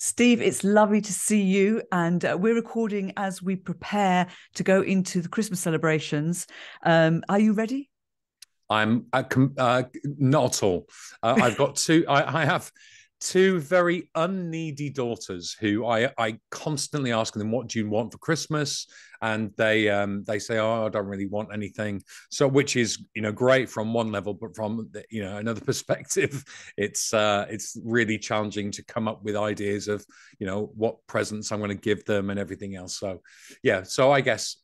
Steve, it's lovely to see you. And we're recording as we prepare to go into the Christmas celebrations. Are you ready? I'm not at all. I've got two. I have two very unneedy daughters who I constantly ask them, "What do you want for Christmas?" And they say, "Oh, I don't really want anything." So, which is great from one level, but from another perspective, it's really challenging to come up with ideas of what presents I'm going to give them and everything else. So, yeah. So I guess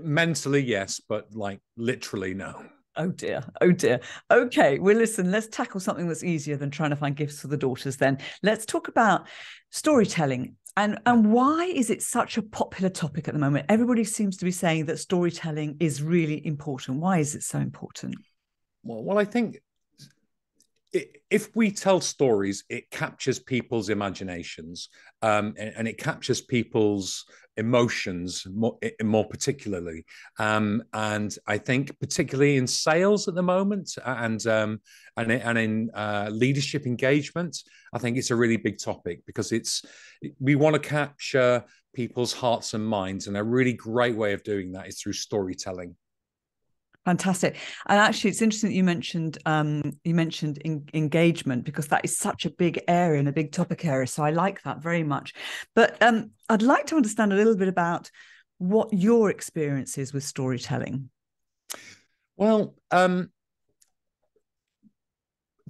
mentally yes, but like literally no. Oh dear. Oh dear. Okay. Well, listen, let's tackle something that's easier than trying to find gifts for the daughters then. Let's talk about storytelling. And why is it such a popular topic at the moment? Everybody seems to be saying that storytelling is really important. Why is it so important? Well, I think if we tell stories, it captures people's imaginations, and it captures people's emotions more particularly. And I think particularly in sales at the moment, and in leadership engagement, I think it's a really big topic because we want to capture people's hearts and minds, and a really great way of doing that is through storytelling. Fantastic. And actually, it's interesting that you mentioned engagement, because that is such a big area and a big topic area. So I like that very much. But I'd like to understand a little bit about what your experience is with storytelling. Well,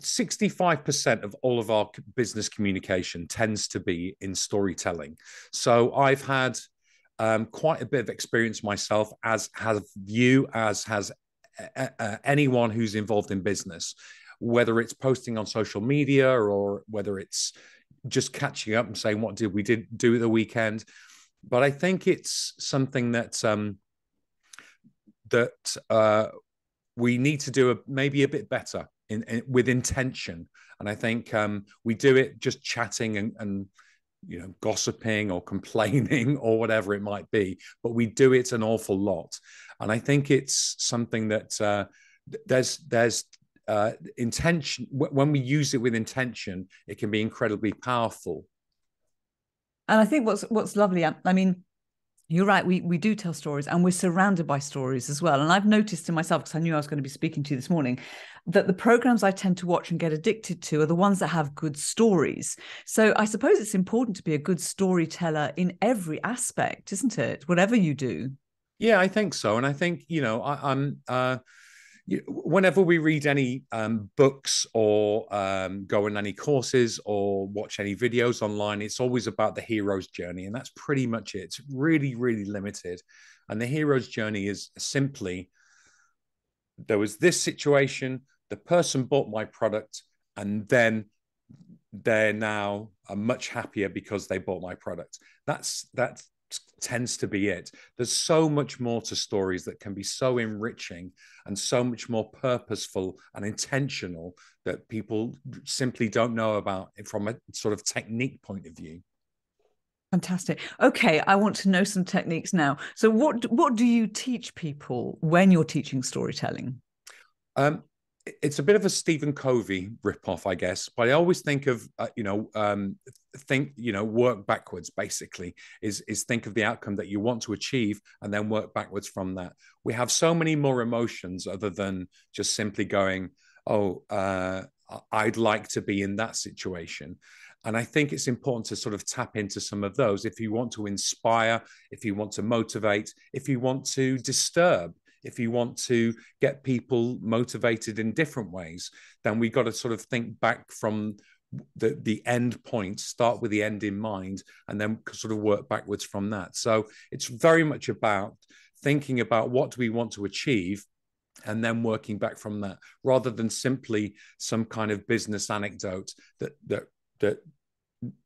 65% of all of our business communication tends to be in storytelling. So I've had quite a bit of experience myself, as have you, as has anyone who's involved in business, whether it's posting on social media or whether it's just catching up and saying, what did we do at the weekend? But I think it's something that we need to do maybe a bit better with intention. And I think we do it just chatting and gossiping or complaining or whatever it might be, but we do it an awful lot. And I think it's something that there's intention. When we use it with intention, it can be incredibly powerful. And I think what's lovely, I mean, you're right. We do tell stories, and we're surrounded by stories as well. And I've noticed in myself, because I knew I was going to be speaking to you this morning, that the programs I tend to watch and get addicted to are the ones that have good stories. So I suppose it's important to be a good storyteller in every aspect, isn't it? Whatever you do. Yeah, I think so. And I think, I'm whenever we read any books or go on any courses or watch any videos online, it's always about the hero's journey. And that's pretty much it. It's really, really limited. And the hero's journey is simply, there was this situation, the person bought my product, and then they're now much happier because they bought my product. That tends to be it. There's so much more to stories that can be so enriching and so much more purposeful and intentional that people simply don't know about from a sort of technique point of view. Fantastic. Okay, I want to know some techniques now. So what do you teach people when you're teaching storytelling? Um, it's a bit of a Stephen Covey ripoff, I guess, but I always think of work backwards. Basically, is think of the outcome that you want to achieve and then work backwards from that. We have so many more emotions other than just simply going, "Oh, I'd like to be in that situation." And I think it's important to sort of tap into some of those if you want to inspire, if you want to motivate, if you want to disturb, if you want to get people motivated in different ways, then we got to sort of think back from the end point, start with the end in mind, and then sort of work backwards from that. So it's very much about thinking about what do we want to achieve and then working back from that, rather than simply some kind of business anecdote that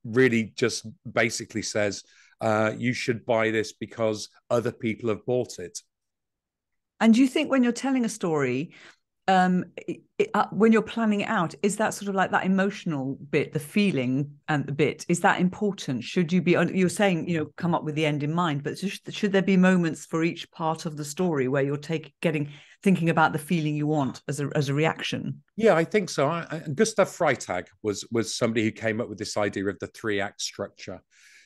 really just basically says you should buy this because other people have bought it. And do you think when you're telling a story, when you're planning it out, is that sort of like that emotional bit, the feeling and the bit, is that important? Should you be, you're saying, come up with the end in mind, but should there be moments for each part of the story where you're thinking about the feeling you want as a reaction? Yeah, I think so. Gustav Freitag was somebody who came up with this idea of the 3 act structure.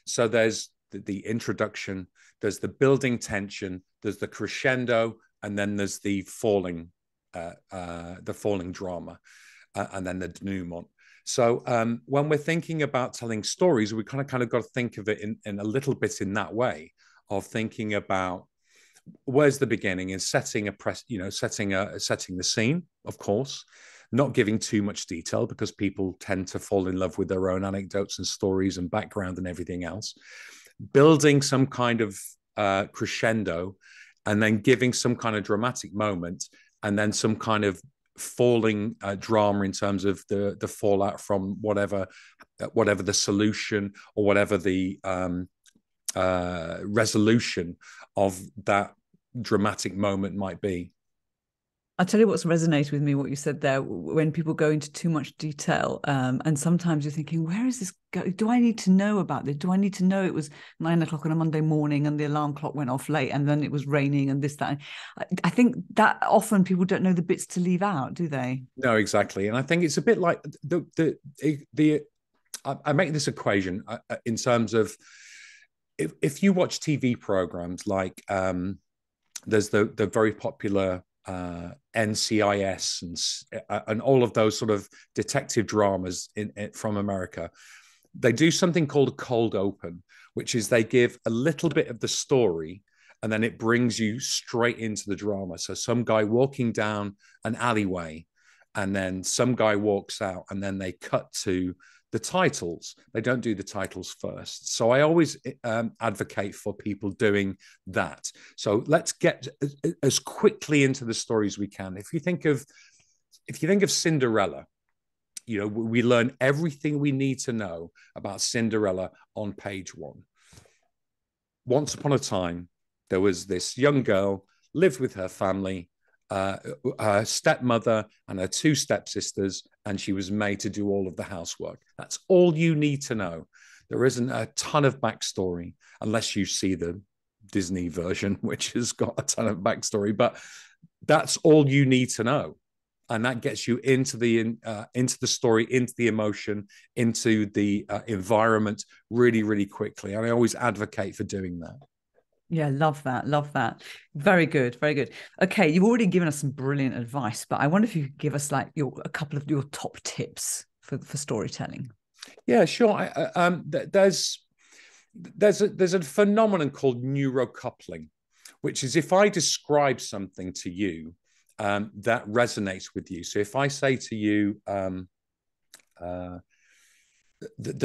So there's the introduction, there's the building tension, there's the crescendo, and then there's the falling drama, and then the denouement. So when we're thinking about telling stories, we kind of got to think of it in a little bit in that way, of thinking about where's the beginning and setting the scene, of course, not giving too much detail because people tend to fall in love with their own anecdotes and stories and background and everything else. Building some kind of crescendo, and then giving some kind of dramatic moment, and then some kind of falling drama in terms of the fallout from whatever the solution or whatever the resolution of that dramatic moment might be. I'll tell you what's resonated with me, what you said there, when people go into too much detail. And sometimes you're thinking, where is this going? Do I need to know about this? Do I need to know it was 9 o'clock on a Monday morning and the alarm clock went off late and then it was raining and this, that? I think that often people don't know the bits to leave out, do they? No, exactly. And I think it's a bit like I make this equation in terms of if you watch TV programs like there's the very popular NCIS and all of those sort of detective dramas from America. They do something called a cold open, which is they give a little bit of the story and then it brings you straight into the drama. So some guy walking down an alleyway, and then some guy walks out, and then they cut to the titles. They don't do the titles first. So I always advocate for people doing that. So let's get as quickly into the story as we can. If you think of Cinderella, we learn everything we need to know about Cinderella on page 1. Once upon a time, there was this young girl, lived with her family, her stepmother and her 2 stepsisters, and she was made to do all of the housework. That's all you need to know. There isn't a ton of backstory unless you see the Disney version, which has got a ton of backstory, but that's all you need to know. And that gets you into the story, into the emotion, into the environment really, really quickly. And I always advocate for doing that. Yeah, love that. Love that. Very good. Very good. Okay, you've already given us some brilliant advice, but I wonder if you could give us like a couple of your top tips for storytelling. Yeah, sure. There's a phenomenon called neurocoupling, which is if I describe something to you that resonates with you. So if I say to you, the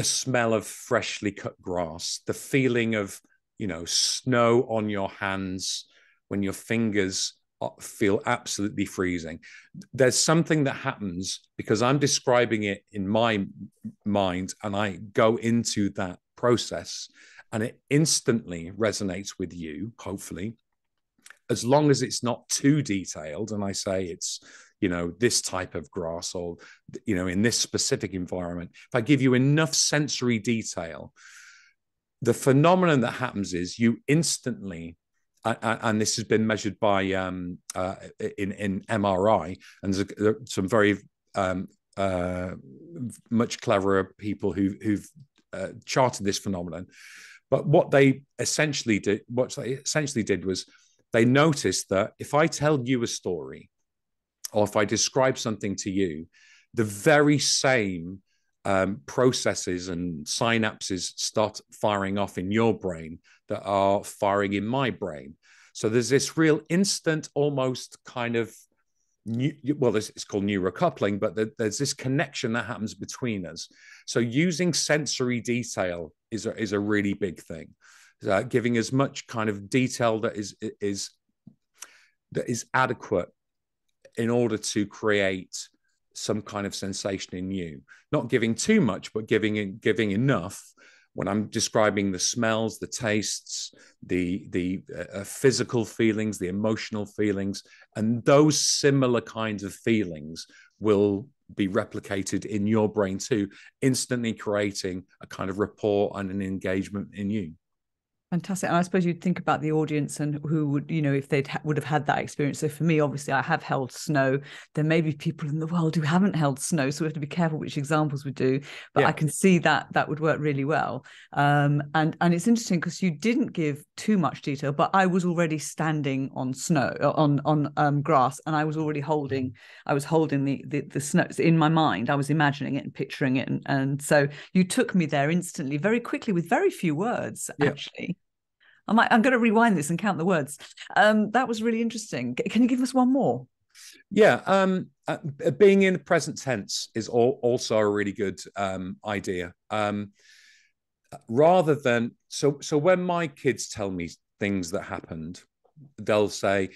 smell of freshly cut grass, the feeling of snow on your hands when your fingers feel absolutely freezing. There's something that happens because I'm describing it in my mind and I go into that process and it instantly resonates with you, hopefully, as long as it's not too detailed. And I say it's, this type of grass or, in this specific environment. If I give you enough sensory detail, the phenomenon that happens is you instantly, and this has been measured by in MRI, and there's some very much cleverer people who've charted this phenomenon. But what they essentially did was they noticed that if I tell you a story, or if I describe something to you, the very same processes and synapses start firing off in your brain that are firing in my brain. So there's this real instant, almost kind of, it's called neurocoupling, but there's this connection that happens between us. So using sensory detail is a really big thing. Giving as much kind of detail that is adequate in order to create some kind of sensation in you. Not giving too much, but giving enough when I'm describing the smells, the tastes, the physical feelings, the emotional feelings, and those similar kinds of feelings will be replicated in your brain too, instantly creating a kind of rapport and an engagement in you. Fantastic. And I suppose you'd think about the audience and who would, if they'd would have had that experience. So for me, obviously, I have held snow. There may be people in the world who haven't held snow, so we have to be careful which examples we do. But Yeah. I can see that that would work really well. And it's interesting because you didn't give too much detail, but I was already standing on snow, on grass, and I was already holding the snow in my mind. I was imagining it and picturing it, and so you took me there instantly, very quickly, with very few words, Yeah. actually. I'm going to rewind this and count the words. That was really interesting. Can you give us one more? Yeah. Being in the present tense is also a really good idea. Rather than so when my kids tell me things that happened, they'll say,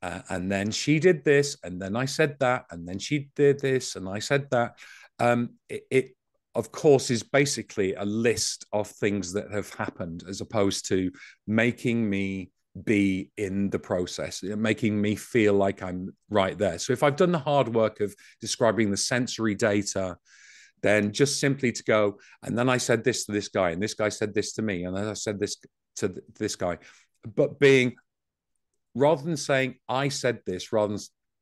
and then she did this, and then I said that, and then she did this, and I said that. It of course is basically a list of things that have happened, as opposed to making me be in the process, making me feel like I'm right there. So if I've done the hard work of describing the sensory data, then just simply to go, and then I said this to this guy, and this guy said this to me, and then I said this to this guy, but being, rather than saying I said this, rather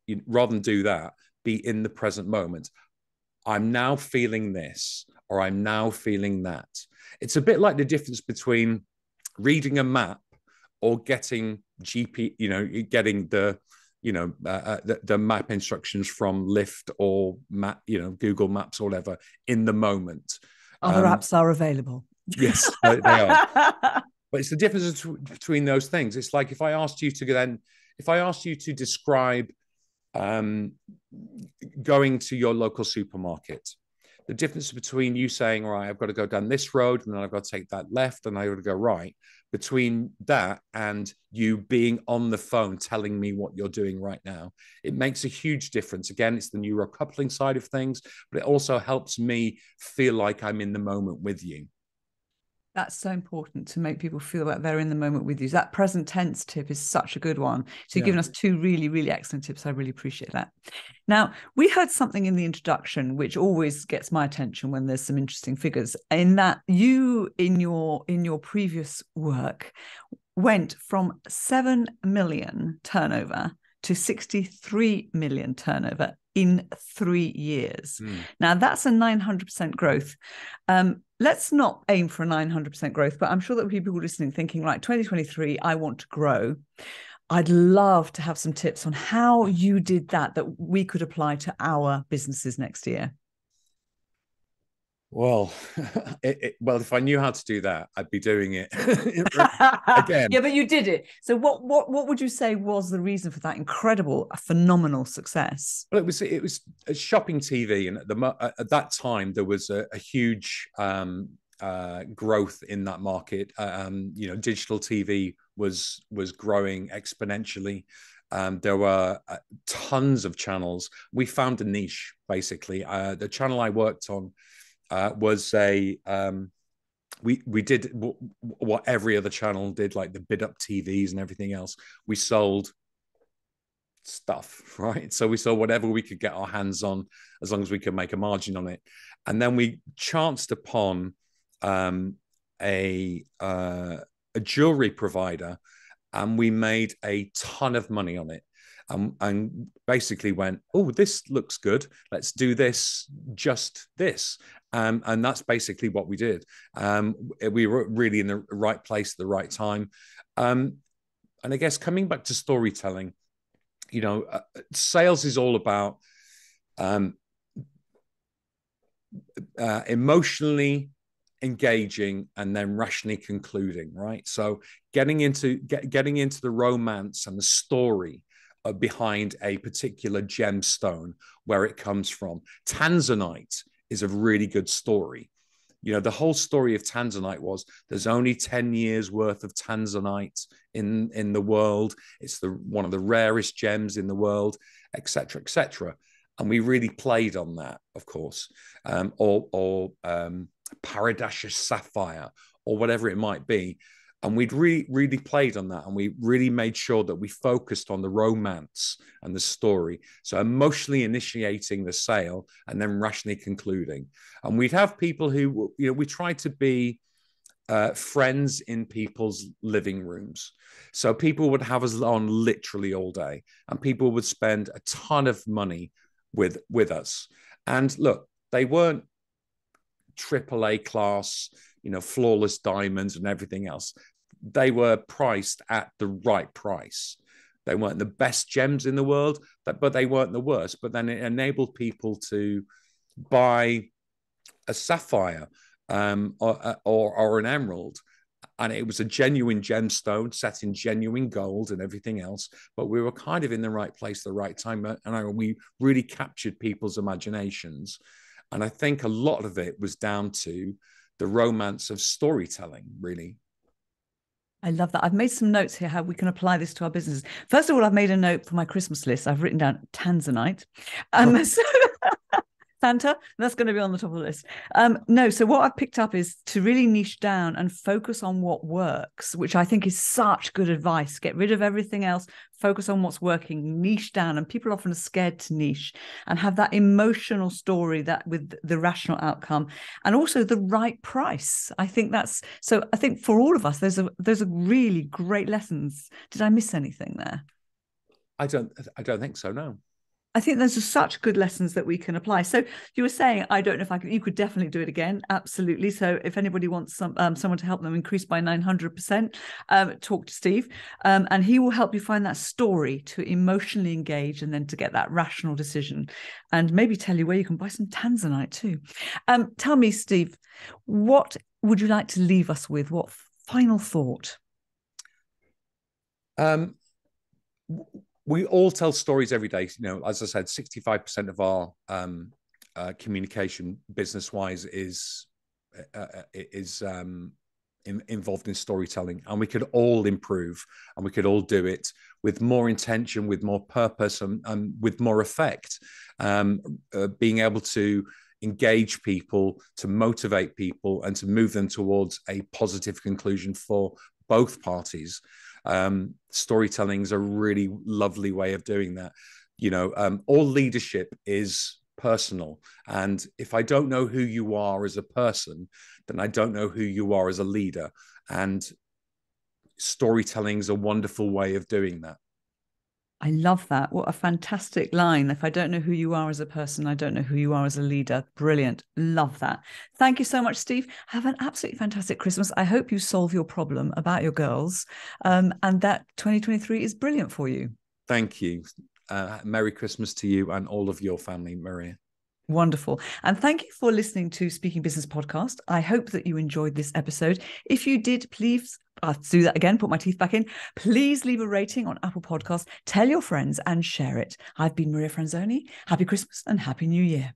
than do that, be in the present moment. I'm now feeling this, or I'm now feeling that. It's a bit like the difference between reading a map or getting getting the map instructions from Lyft or map, Google Maps or whatever in the moment. Other apps are available. Yes, they are. But it's the difference between those things. It's like if I asked you to describe going to your local supermarket, the difference between you saying, all right, I've got to go down this road and then I've got to take that left and I've got to go right, between that and you being on the phone telling me what you're doing right now, it makes a huge difference. Again, it's the neurocoupling side of things, but it also helps me feel like I'm in the moment with you. That's so important, to make people feel like they're in the moment with you. That present tense tip is such a good one. So you've given us two really, really excellent tips. I really appreciate that. Now, we heard something in the introduction, which always gets my attention when there's some interesting figures, in that you, in your previous work, went from 7 million turnover to 63 million turnover in 3 years. Now, that's a 900% growth. Let's not aim for a 900% growth, but I'm sure that people listening thinking, right, 2023, I want to grow. I'd love to have some tips on how you did that we could apply to our businesses next year. Well, if I knew how to do that, I'd be doing it again. Yeah, but you did it. So what would you say was the reason for that incredible, phenomenal success? Well, it was a shopping TV, and at that time there was a huge growth in that market. Digital TV was growing exponentially. There were tons of channels. We found a niche, basically. The channel I worked on was we did what every other channel did, like the bid up TVs and everything else. We sold stuff, right? So we sold whatever we could get our hands on, as long as we could make a margin on it. And then we chanced upon a jewelry provider, and we made a ton of money on it. And basically went, oh, this looks good. Let's do this, just this. And that's basically what we did. We were really in the right place at the right time. And I guess coming back to storytelling, sales is all about emotionally engaging and then rationally concluding, right? So getting into the romance and the story behind a particular gemstone, where it comes from. Tanzanite is a really good story. The whole story of Tanzanite was there's only 10 years worth of Tanzanite in the world. It's one of the rarest gems in the world, etc., etc. And we really played on that, of course. Paradacious sapphire, or whatever it might be. And we'd really played on that, and we really made sure that we focused on the romance and the story. So emotionally initiating the sale and then rationally concluding. And we'd have people who, we tried to be friends in people's living rooms. So people would have us on literally all day, and people would spend a ton of money with us. And look, they weren't AAA class, flawless diamonds and everything else. They were priced at the right price. They weren't the best gems in the world, but they weren't the worst. But then it enabled people to buy a sapphire or an emerald, and it was a genuine gemstone set in genuine gold and everything else. But we were kind of in the right place at the right time, and we really captured people's imaginations. And I think a lot of it was down to the romance of storytelling, really. I love that. I've made some notes here how we can apply this to our business. First of all, I've made a note for my Christmas list. I've written down Tanzanite. So Santa, that's going to be on the top of the list. No, so what I've picked up is to really niche down and focus on what works, which I think is such good advice. Get rid of everything else, focus on what's working, niche down. And people often are scared to niche and have that emotional story that with the rational outcome and also the right price. I think that's, so I think for all of us, there's a really great lessons. Did I miss anything there? I don't think so, no. I think those are such good lessons that we can apply. So you were saying, I don't know if I could, you could definitely do it again. Absolutely. So if anybody wants someone to help them increase by 900%, talk to Steve and he will help you find that story to emotionally engage and then to get that rational decision and maybe tell you where you can buy some Tanzanite too. Tell me, Steve, what would you like to leave us with? What final thought? We all tell stories every day. As I said, 65% of our communication business-wise is involved in storytelling, and we could all improve, and we could all do it with more intention, with more purpose, and with more effect. Being able to engage people, to motivate people, and to move them towards a positive conclusion for both parties. Storytelling is a really lovely way of doing that. All leadership is personal, and if I don't know who you are as a person, then I don't know who you are as a leader. And storytelling is a wonderful way of doing that. I love that. What a fantastic line. If I don't know who you are as a person, I don't know who you are as a leader. Brilliant. Love that. Thank you so much, Steve. Have an absolutely fantastic Christmas. I hope you solve your problem about your girls and that 2023 is brilliant for you. Thank you. Merry Christmas to you and all of your family, Maria. Wonderful. And thank you for listening to Speaking Business Podcast. I hope that you enjoyed this episode. If you did, please, I'll do that again, put my teeth back in. Please leave a rating on Apple Podcasts, tell your friends and share it. I've been Maria Franzoni. Happy Christmas and Happy New Year.